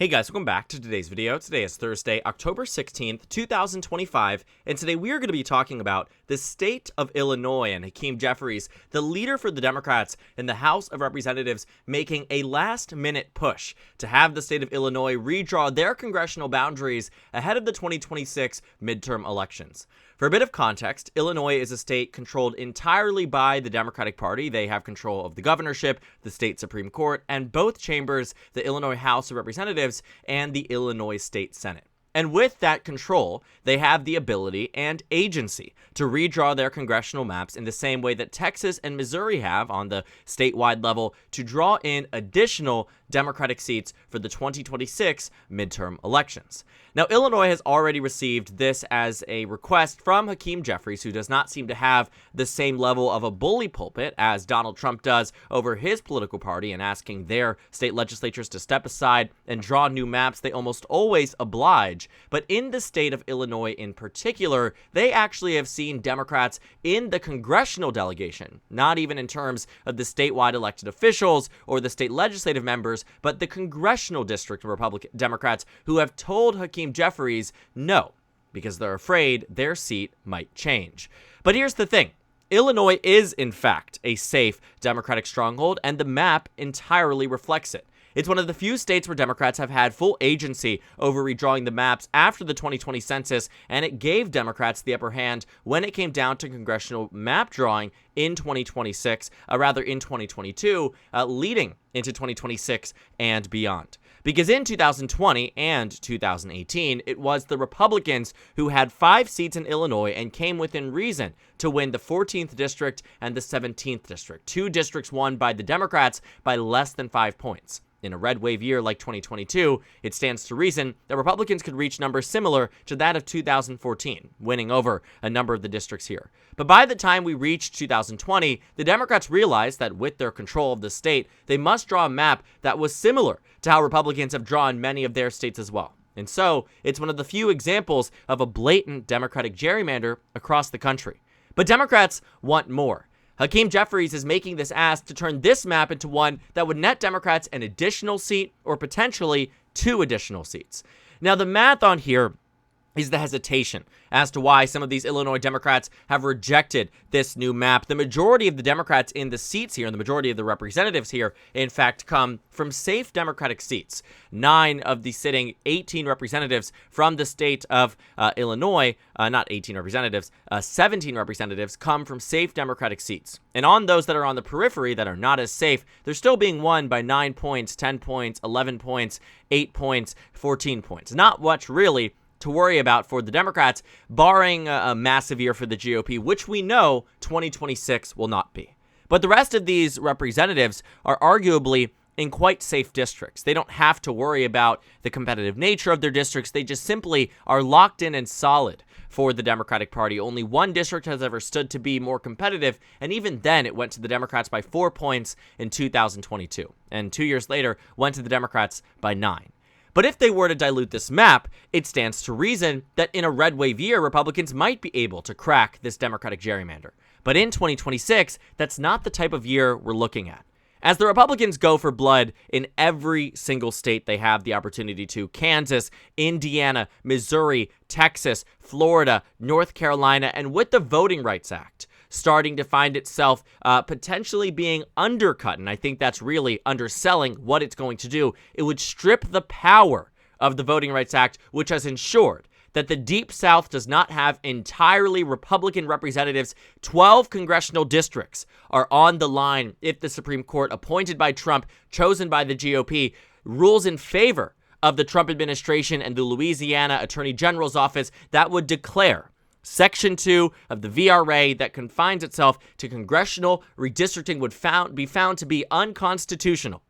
Hey guys, welcome back to today's video. Today is Thursday, October 16th, 2025, and today we are going to be talking about the state of Illinois and Hakeem Jeffries, the leader for the Democrats in the House of Representatives, making a last-minute push to have the state of Illinois redraw their congressional boundaries ahead of the 2026 midterm elections. For a bit of context, Illinois is a state controlled entirely by the Democratic Party. They have control of the governorship, the state Supreme Court, and both chambers, the Illinois House of Representatives and the Illinois State Senate. And with that control, they have the ability and agency to redraw their congressional maps in the same way that Texas and Missouri have on the statewide level to draw in additional Democratic seats for the 2026 midterm elections. Now, Illinois has already received this as a request from Hakeem Jeffries, who does not seem to have the same level of a bully pulpit as Donald Trump does over his political party and asking their state legislatures to step aside and draw new maps. They almost always oblige. But in the state of Illinois in particular, they actually have seen Democrats in the congressional delegation, not even in terms of the statewide elected officials or the state legislative members, but the congressional district Republican Democrats who have told Hakeem Jeffries no, because they're afraid their seat might change. But here's the thing. Illinois is, in fact, a safe Democratic stronghold, and the map entirely reflects it. It's one of the few states where Democrats have had full agency over redrawing the maps after the 2020 census, and it gave Democrats the upper hand when it came down to congressional map drawing in 2026, in 2022, leading into 2026 and beyond. Because in 2020 and 2018, it was the Republicans who had 5 seats in Illinois and came within reason to win the 14th district and the 17th district, 2 districts won by the Democrats by less than 5 points. In a red wave year like 2022, it stands to reason that Republicans could reach numbers similar to that of 2014, winning over a number of the districts here. But by the time we reached 2020, the Democrats realized that with their control of the state, they must draw a map that was similar to how Republicans have drawn many of their states as well. And so, it's one of the few examples of a blatant Democratic gerrymander across the country. But Democrats want more. Hakeem Jeffries is making this ask to turn this map into one that would net Democrats an additional seat or potentially 2 additional seats. Now, the math on here is the hesitation as to why some of these Illinois Democrats have rejected this new map. The majority of the Democrats in the seats here, and the majority of the representatives here, in fact, come from safe Democratic seats. 9 of the sitting 18 representatives from the state of Illinois, not 18 representatives, 17 representatives come from safe Democratic seats. And on those that are on the periphery that are not as safe, they're still being won by 9 points, 10 points, 11 points, 8 points, 14 points. Not much really to worry about for the Democrats, barring a massive year for the GOP, which we know 2026 will not be. But the rest of these representatives are arguably in quite safe districts. They don't have to worry about the competitive nature of their districts. They just simply are locked in and solid for the Democratic Party. Only one district has ever stood to be more competitive, and even then it went to the Democrats by 4 points in 2022. And 2 years later, went to the Democrats by 9. But if they were to dilute this map, it stands to reason that in a red wave year, Republicans might be able to crack this Democratic gerrymander. But in 2026, that's not the type of year we're looking at. As the Republicans go for blood in every single state they have the opportunity to, Kansas, Indiana, Missouri, Texas, Florida, North Carolina, and with the Voting Rights Act starting to find itself potentially being undercut, and I think that's really underselling what it's going to do. It would strip the power of the Voting Rights Act, which has ensured that the Deep South does not have entirely Republican representatives. 12 congressional districts are on the line if the Supreme Court, appointed by Trump, chosen by the GOP, rules in favor of the Trump administration and the Louisiana Attorney General's office that would declare Section 2 of the VRA that confines itself to congressional redistricting would be found to be unconstitutional.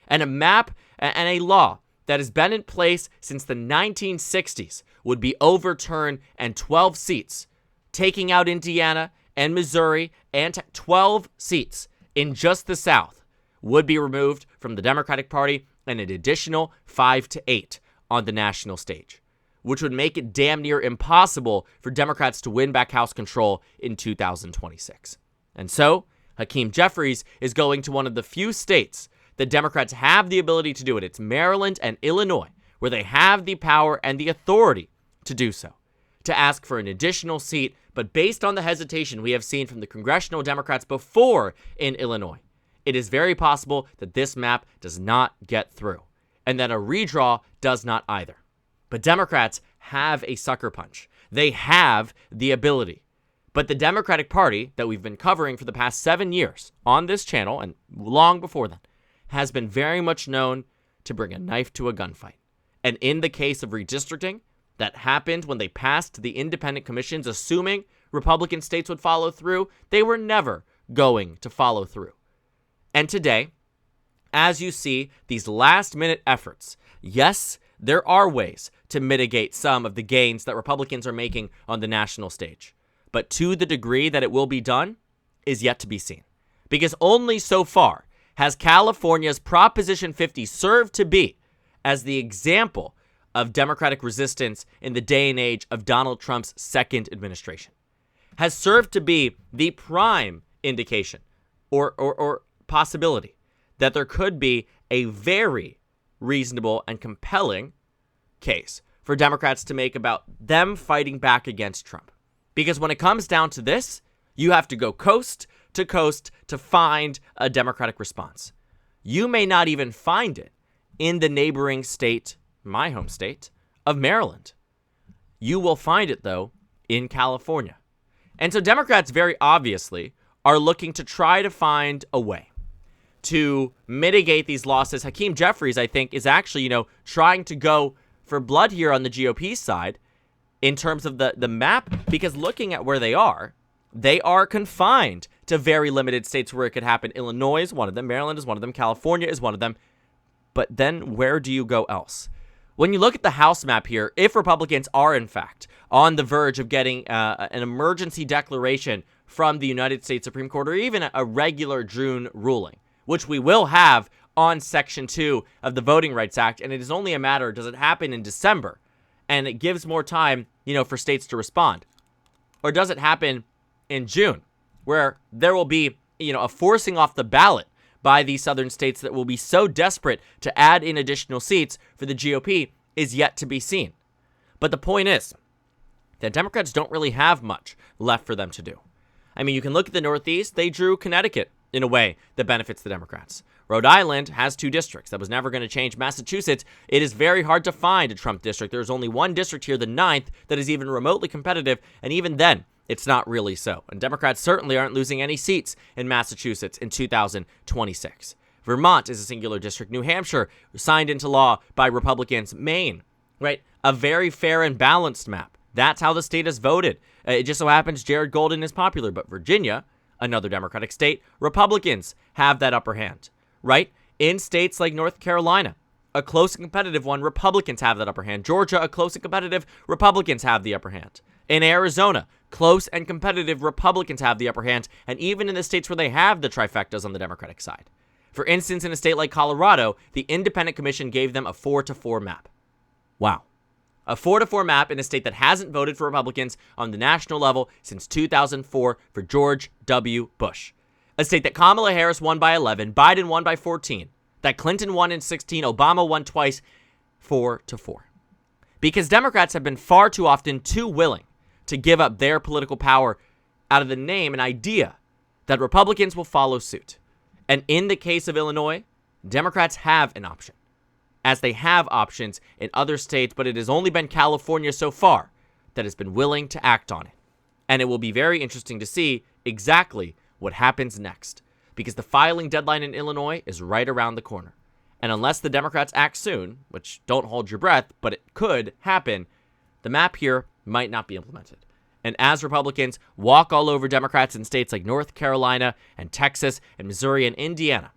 And a map and a law that has been in place since the 1960s would be overturned, and 12 seats, taking out Indiana and Missouri, and 12 seats in just the South, would be removed from the Democratic Party, and an additional 5 to 8 on the national stage, which would make it damn near impossible for Democrats to win back House control in 2026. And so, Hakeem Jeffries is going to one of the few states that Democrats have the ability to do it. It's Maryland and Illinois, where they have the power and the authority to do so, to ask for an additional seat. But based on the hesitation we have seen from the congressional Democrats before in Illinois, it is very possible that this map does not get through, and that a redraw does not either. But Democrats have a sucker punch. They have the ability. But the Democratic Party that we've been covering for the past 7 years on this channel, and long before then, has been very much known to bring a knife to a gunfight. And in the case of redistricting, that happened when they passed the independent commissions, assuming Republican states would follow through. They were never going to follow through. And today, as you see these last-minute efforts, yes, there are ways to mitigate some of the gains that Republicans are making on the national stage. But to the degree that it will be done is yet to be seen. Because only so far has California's Proposition 50 served to be as the example of Democratic resistance in the day and age of Donald Trump's second administration, has served to be the prime indication or possibility that there could be a very reasonable and compelling case for Democrats to make about them fighting back against Trump. Because when it comes down to this, you have to go coast to find a Democratic response. You may not even find it in the neighboring state, my home state, of Maryland. You will find it, though, in California. And so Democrats very obviously are looking to try to find a way to mitigate these losses. Hakeem Jeffries, I think, is actually, trying to go for blood here on the GOP side in terms of the map, because looking at where they are confined to very limited states where it could happen. Illinois is one of them. Maryland is one of them. California is one of them. But then where do you go else? When you look at the House map here, if Republicans are, in fact, on the verge of getting an emergency declaration from the United States Supreme Court, or even a regular June ruling, which we will have on Section 2 of the Voting Rights Act, and it is only a matter, does it happen in December? And it gives more time, for states to respond. Or does it happen in June, where there will be, a forcing off the ballot by these southern states that will be so desperate to add in additional seats for the GOP is yet to be seen. But the point is that Democrats don't really have much left for them to do. I mean, you can look at the Northeast. They drew Connecticut in a way that benefits the Democrats. Rhode Island has 2 districts. That was never going to change. Massachusetts, it is very hard to find a Trump district. There's only one district here, the 9th, that is even remotely competitive, and even then, it's not really so. And Democrats certainly aren't losing any seats in Massachusetts in 2026. Vermont is a singular district. New Hampshire signed into law by Republicans. Maine, right? A very fair and balanced map. That's how the state has voted. It just so happens Jared Golden is popular, but Virginia, another Democratic state, Republicans have that upper hand, right? In states like North Carolina, a close and competitive one, Republicans have that upper hand. Georgia, a close and competitive, Republicans have the upper hand. In Arizona, close and competitive, Republicans have the upper hand, and even in the states where they have the trifectas on the Democratic side. For instance, in a state like Colorado, the Independent Commission gave them a 4-4 map. Wow. A 4-4 map in a state that hasn't voted for Republicans on the national level since 2004 for George W. Bush. A state that Kamala Harris won by 11, Biden won by 14, that Clinton won in 16, Obama won twice, 4-4. Because Democrats have been far too often too willing to give up their political power out of the name and idea that Republicans will follow suit. And in the case of Illinois, Democrats have an option, as they have options in other states, but it has only been California so far that has been willing to act on it. And it will be very interesting to see exactly what happens next, because the filing deadline in Illinois is right around the corner. And unless the Democrats act soon, which don't hold your breath, but it could happen, the map here might not be implemented. And as Republicans walk all over Democrats in states like North Carolina and Texas and Missouri and Indiana,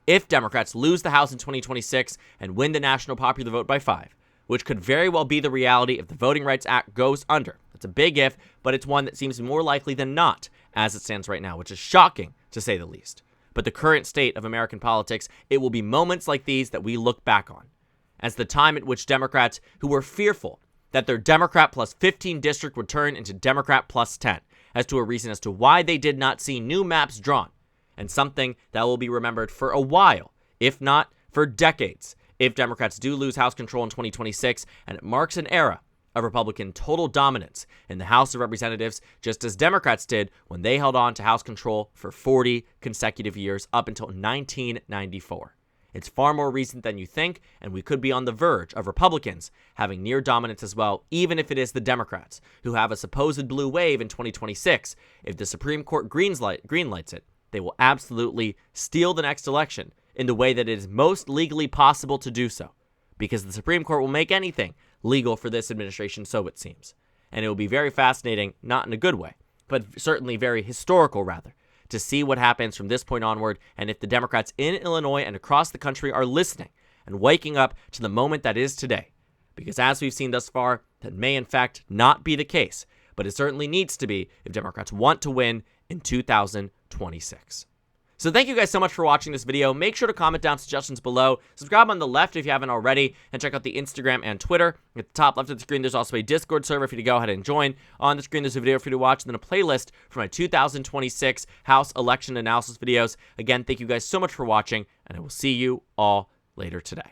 if Democrats lose the House in 2026 and win the national popular vote by 5, which could very well be the reality if the Voting Rights Act goes under. It's a big if, but it's one that seems more likely than not as it stands right now, which is shocking to say the least. But the current state of American politics, it will be moments like these that we look back on as the time at which Democrats who were fearful that their Democrat plus 15 district would turn into Democrat plus 10 as to a reason as to why they did not see new maps drawn, and something that will be remembered for a while, if not for decades, if Democrats do lose House control in 2026, and it marks an era of Republican total dominance in the House of Representatives, just as Democrats did when they held on to House control for 40 consecutive years up until 1994. It's far more recent than you think, and we could be on the verge of Republicans having near dominance as well, even if it is the Democrats who have a supposed blue wave in 2026. If the Supreme Court greenlights it, they will absolutely steal the next election in the way that it is most legally possible to do so, because the Supreme Court will make anything legal for this administration, so it seems. And it will be very fascinating, not in a good way, but certainly very historical, rather, to see what happens from this point onward, and if the Democrats in Illinois and across the country are listening and waking up to the moment that is today. Because as we've seen thus far, that may in fact not be the case, but it certainly needs to be if Democrats want to win in 2026. So thank you guys so much for watching this video. Make sure to comment down suggestions below. Subscribe on the left if you haven't already, and check out the Instagram and Twitter. At the top left of the screen, there's also a Discord server for you to go ahead and join. On the screen, there's a video for you to watch, and then a playlist for my 2026 House election analysis videos. Again, thank you guys so much for watching, and I will see you all later today.